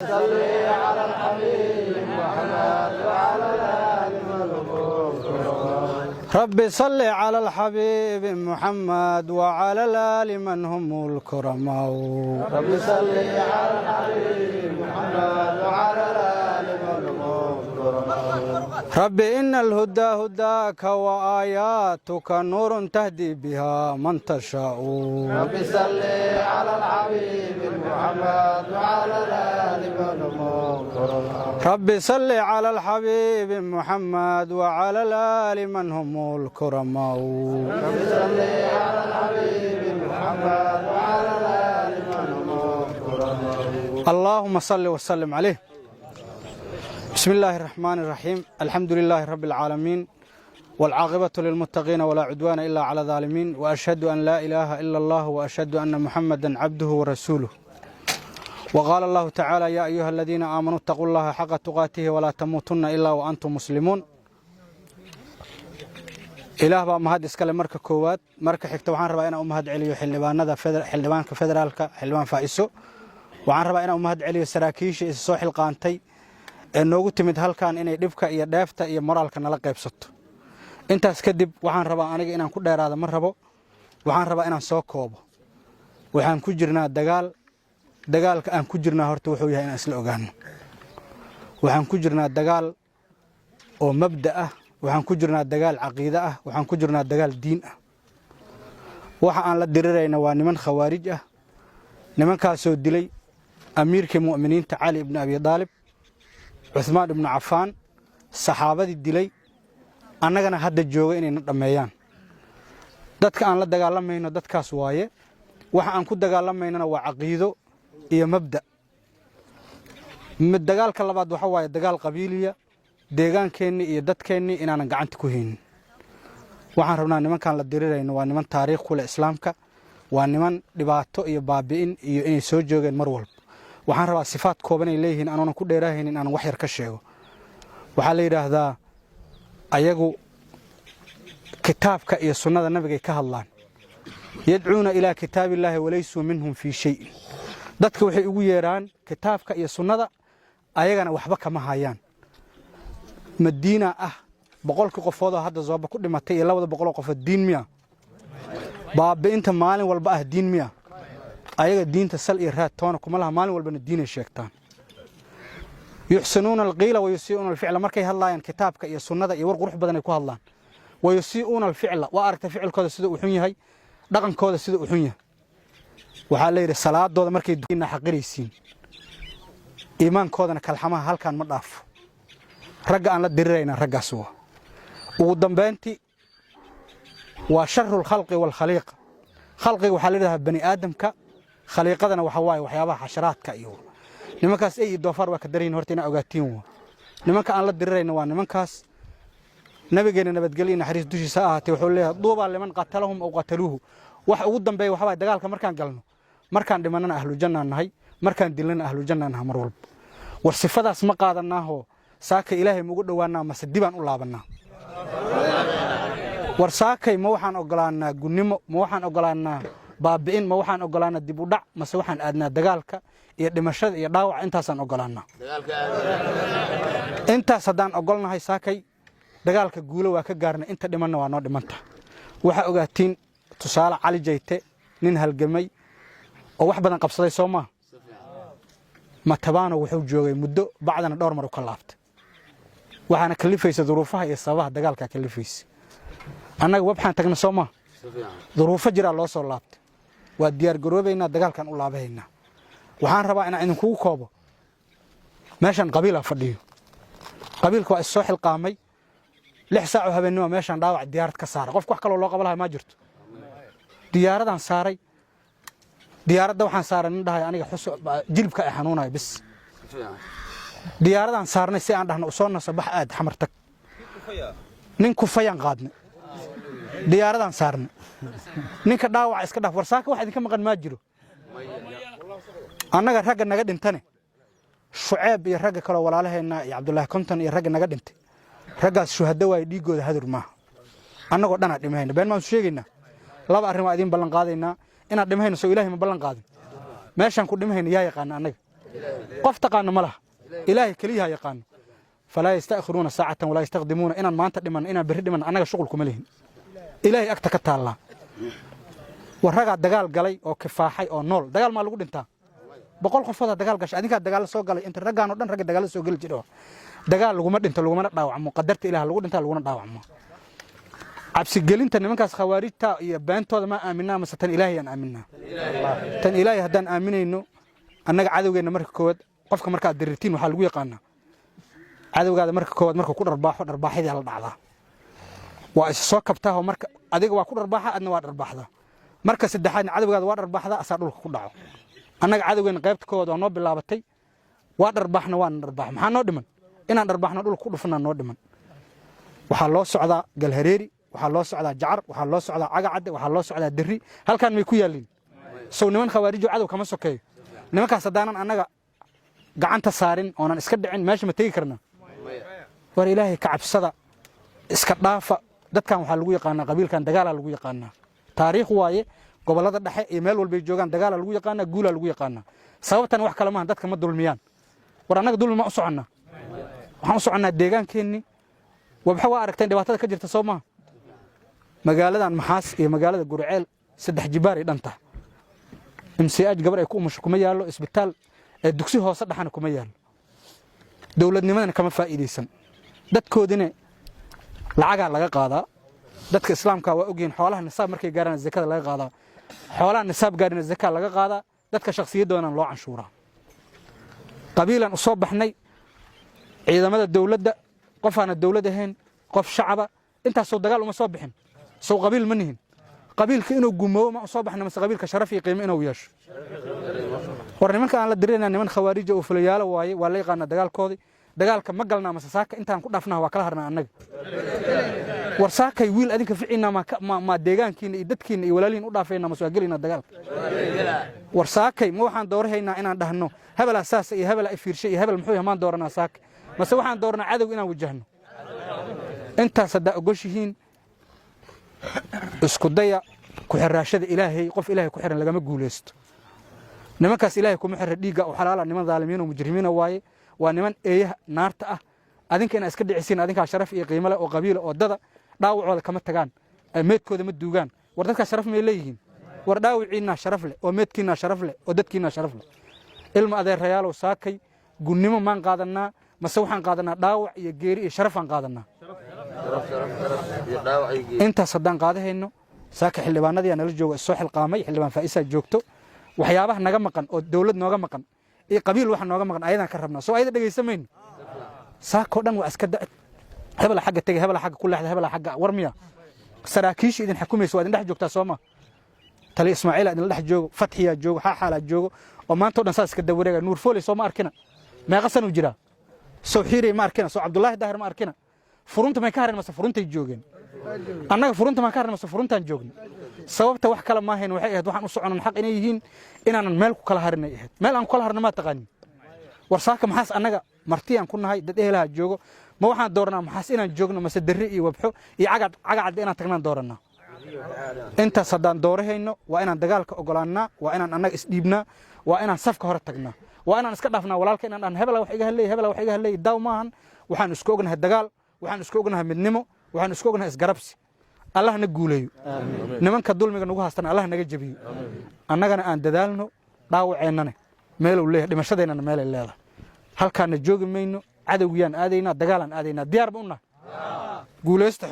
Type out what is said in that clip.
صل على الحبيب محمد وعلى الآل رب صل على الحبيب محمد وعلى الآل من هم الكرماء رب صل على الحبيب محمد وعلى الآل من هم الكرماء رب إن الهدى هداك وآياتك نور تهدي بها من تشاء رب صل على الحبيب محمد وعلى الآل من هم الكرماء رب صل على الحبيب محمد وعلى الآل من هم الكرماء رب صل على الحبيب محمد وعلى الآل من هم الكرماء اللهم صل وسلم عليه. بسم الله الرحمن الرحيم. الحمد لله رب العالمين والعاقبة للمتقين ولا عدوان إلا على الظالمين وأشهد أن لا إله إلا الله وأشهد أن محمدا عبده ورسوله. وقال الله تعالى يا أيها الذين آمنوا اتقوا الله حق تقاته ولا تموتن إلا وأنتم مسلمون. إله baa mahad iskale marka koowaad marka xigta waxaan rabaa inaan u mahad celiyo xildhibaanka federaalka xildhibaan Faa'iiso waxaan rabaa inaan u mahad celiyo saraakiisha is soo xilqaantay ee noogu timid halkan inay dhibka iyo dheefta iyo moraalka nala qaybsato intaas kadib waxaan rabaa aniga inaan ku dheeraado ma rabo waxaan rabaa inaan soo koobo waxaan ku jirnaa dagaalka aan ku jirnaa horta wuxuu yahay inaan isla ogaano waxaan ku jirnaa dagaal oo mabda ah waxaan ku jirnaa dagaal caqiide ah waxaan ku jirnaa dagaal diin ah waxa aan la dirirayna waa niman khawaarij ah nimankaas oo dilay amiirkii mu'miniinta Ali ibn Abi Talib Uthman ibn Affan saxaabadii dilay annagana hadda jooga inay dhameeyaan dadka aan la dagaalamayno dadkaas waaye waxa aan ku dagaalamayna waa caqiido iyo mabda mid dagaalka labaad waxa waaye dagaal qabiiliya deegaankeenni iyo dadkeenni inaan gacanta ku haynin waxaan rabnaa nimankan la dirirayno waa niman taariikh ku leh islaamka waa niman dhibaato iyo baabi'in iyo inay soo joogeen mar walba waxaan rabaa sifaad kooban ay leeyihiin aanan ku dheeraahaynin aan wax yar ka sheego waxa la yiraahdaa ayagu kitaabka iyo sunnada nabiga ka hadlaan yadcuuna ila kitaabillahi walaysu minhum fi shay dadka waxay ugu yeeraan kitaabka iyo sunnada ayagana waxba kama hayaan madiina ah boqolkii qofood oo hadda zooba ku dhimatay iyo 200 qof diin miya baabi'inta maalin walba ah diin miya ayaga diinta sal iyo raad toona kuma laha maalin walbana diin ay sheegtaan yuhsinuuna alqiila wa yusii'uuna alficla markay hadlayaan kitaabka iyo sunnada iyo war qurux badan ay ku hadlaan wa yusii'uuna alficla wa aragta ficilkooda sida uu xun yahay dhaqankooda sida uu xun yahay waxa la yiraahdaa salaadooda markay diinna xaqiraysiin iimaankoodana kalxamaha halkan ma dhaafo ragga aan la dirirayna raggaas waa ugu dambeyntii waa sharrul khalqi wal khaliiqa khalqiga waxa la yiraahdaa bani aadamka khaliiqadana waxa waaye waxyaabaha xasharaadka iyo nimankaas ay doofar waa ka dareen horta ina ogaatiin waa nimanka aan la dirirayna waa nimankaas nabigeena nabadgelyo naxariis dushiisa ahaatay wuxuu leeyahay duuba liman qatalahum aw qataluhu wax ugu dambeeyay waxa dagaalka markaan galno markaan dhimanana ahlu janna nahay markaan dilana ahlu janna nahay mar walba war sifadaas ma qaadanaaho saaka ilaahay mugu dhawaanaa mase dibaan u laabanaa war saakay ma waxaan ogolaanaa gunnimo ma waxaan ogolaanaa baabi'in ma waxaan ogolaanaa dib u dhac mase waxaan aadnaa dagaalka iyo dhimashada iyo dhaawac intaasaan ogolaanaa intaas haddaan ogolnahay saakay dagaalka guulo waa ka gaarnay inta dhimanna waa noo dhimanta waxa ogaatiin tusaale Cali Jayte nin halgamay oo wax badan qabsaday Soomaa ma tabaano wuxuu joogay muddo bacdana dhowr mar u ka laabtay waxaana kalifaysa duruufaha iyo sababaha dagaalka kalifaysa annaga waxaan tagna Soomaa duruufo jira loo soo laabtay waa diyaar garoobayna dagaalkan u laabaynaa waxaan rabaa inaan idinku koobo meeshan qabiila fadhiyo qabiilku waa soo xilqaamay 6 saac oo habeenimo meeshan dhaawac diyaarad ka saaray qof wax kale loo qabalahay ma jirto diyaaradan saaray diyaaradda waxaan saaray nin dhahay aniga jilibka ay xanuunay bis diyaaradan saarnay si aan dhahno u soo nasabax aad xamar tag nin ku fayan qaadnay diyaaradan saarnay ninka dhaawac iska dhaf warsaaka wax idinka maqan ma jiro annaga ragga naga dhintane Shucayb iyo ragga kale walaalaheena iyo Cabdullaahi Konton iyo ragga naga dhintay raggaas shuhada way dhiigooda hadur ma annagoo dhana dhimayna been ma sheegayna laba arrin waa idin ballan qaadaynaa inaad dhimayno soo Ilaahay ma ballan qaadin meeshan ku dhimayna yaa yaqaan annaga قف تقان مله إلهي كليها يقان فلا يستأخرون ساعة ولا يستقدمون إن ما أنت دمن إن برد من أنا شغلكم لهم إلهي أكتك الله والرجع دجال قلي أو كفاحي أو نول دجال ما لقول أنت بقول خفض دجال قش أديك الدجال سوق قلي أنت رجع نودن رجع دجال سوق قلي جرو دجال لقومت أنت لقومت داو عمو قدرت إله لقول أنت لقومت داو عمو عبس الجلين تن من كاس خوارج تا يبان تو ما آمنا مستن إلهي أن آمنا تن إلهي هدان آمنا إنه أنك عدو جينا مرك كود قفك مركا درتين وحلقوا يقانا عدو هذا مرك كود مرك كل رباح هذه على بعضها وإسسوق كبتها ومرك أديك وكل رباحة أدنى واد رباح ذا مركز الدحين عدو هذا واد رباح ذا أسرع كل دعوة أنك عدو جينا قيبت كود ونوب بالله بتي واد رباحنا وان رباح محن نودمن إن رباحنا نقول كل فينا نودمن وحلو السعداء قال هريري وحلو السعداء جعر وحلو السعداء عقد وحلو السعداء دري هل كان ميكويا لين سو نمن خوارج عدو كمان سكي نمك صدقنا أنك قعنت صارين وأنا إسكدعين ماشي متيجي كرنا war ilaahay ka cabsada iska dhaafa dadkan waxa lagu yaqaan qabiilkan dagaal lagu yaqaan taariikh waaye gobolada dhexe ee meel walba joogan dagaal lagu yaqaan guul lagu yaqaan sababtan wax kale ma dadka ma dulmiyaan war anaga dulmi ma u soconna waxaan u soconnaa deegaankeeni waxa waa aragteen dhibaatada ka jirta Soomaa magaaladan Maxaas iyo magaalada Gurceel saddex jibaar ay dhanta MCH gabar ay ku umusho kuma yaalo isbitaal ee dugsi hoose dhaxana kuma yaalo dawladnimadana kama faa'iideysan dadkoodina lacaga laga qaadaa dadka islaamka waa ogeen xoolaha nisaab markay gaaraan zakada laga qaadaa xoolaha nisaab gaarina zakada laga qaadaa dadka shakhsiyadoona loo canshuuraa qabiilan u soo baxnay ciidamada dawladda qof aan dawlad ahayn qof shacaba intaas soo dagaal uma soo bixin soo qabiil ma nihin qabiilka inuu gumo ma soo baxna mas qabiilka sharaf iyo qiimo inuu yeesho war nimanka aan la direynaa niman khawaarij oo fulayaalo waaye waa la yaqaan dagaalkoodii dagaalka ma galnaa masaaka intaan ku dhafnaa waa kala harnaa annaga war saakay wiil adinka ficina ma deegaankiina iyo dadkiina iyo walaalihiin u dhaafayna ma soo galina dagaalka war saakay ma waxaan doorahaynaa inaan dhahno hebel asaas iyo hebel ay fiirshay iyo hebel muxuu yahay maan dooranaa saakay mase waxaan dooranaa cadow inaan wajahno inta sada ogoshihiin isku daya ku xiraashada ilaahay qof ilaahay ku xiran lagama guuleysto nimankaas ilaahay kuma xira dhiiga oo xalaal niman zaalimiin oo mujrimiin waaye waa niman eeyaha naarta ah adinka in iska dhicisiin adinka sharaf iyo qiimo leh oo qabiil oo dada dhaawacooda kama tagaan meedkooda ma duugaan war dadka sharaf ma leeyihiin war dhaawiciina sharaf leh oo meedkiina sharaf leh oo dadkiina sharaf leh ilma adeerayaal oo saakay gunnimo maan qaadanaa mase waxaan qaadanaa dhaawac iyo geeri iyo sharaf aan qaadanaa inta sadan qaadahayno saaka xildhibaanadii aan la joogo soo xilqaamay xildhibaan Faaiisa joogto waxyaabaha naga maqan oo dawlad nooga maqan ee qabiil waxa nooga maqan ayadan ka rabnaa soo ayada dhageysameyn saako dhan waa iska dacad hebel xagga tagay hebel xagga kulaaxda hebel xagga warmiya saraakiish idin xukumayso waa idin dhex joogtaa Soomaa tali Ismaaciil idin dhex joogo Fathiya joogo xaala joogo oo maanta dhan saas iska dawareega Nuur Fooli Soomaa arkina meeqa san u jira soo xiiray ma arkina soo Cabdullaahi Daahir ma arkina furunta ma ka harin mase furuntay joogeen annaga furunta ma ka harin mase furuntan joogin sababta wax kala ma ahayn waxay ahayd waxaan u soconan xaq inay yihiin inaan meel ku kala harinay ahayd meel aan ku kala harna ma taqaan war saaka maxaas annaga martiyaan ku nahay dad ehelaa joogo ma waxaan dooranaa maxaas inaan joogno mase darri iyo wabxo iyo cagad inaan tagnaan dooranaa inta sadaan doorahayno waa inaan dagaalka ogolaanaa waa inaan annaga isdhiibnaa waa inaan safka hore tagnaa waa inaan iska dhaafnaa walaalka inaan dhan hebel wax iga halay daaw maahan waxaan isku ognahay dagaal waxaan isku ognahay midnimo waxaan isku ognahay isgarabsi Allah na guuleeyo nimanka dulmiga nagu haastan Allah naga jabiyo annagana aan dadaalno dhaawaceennana meel uu leeyahay dhimashadeennana meel ay leedahay halkaana joogi mayno cadawgiyaan aadaynaa dagaalan aadaynaa diyaar ba u nahay guuleysta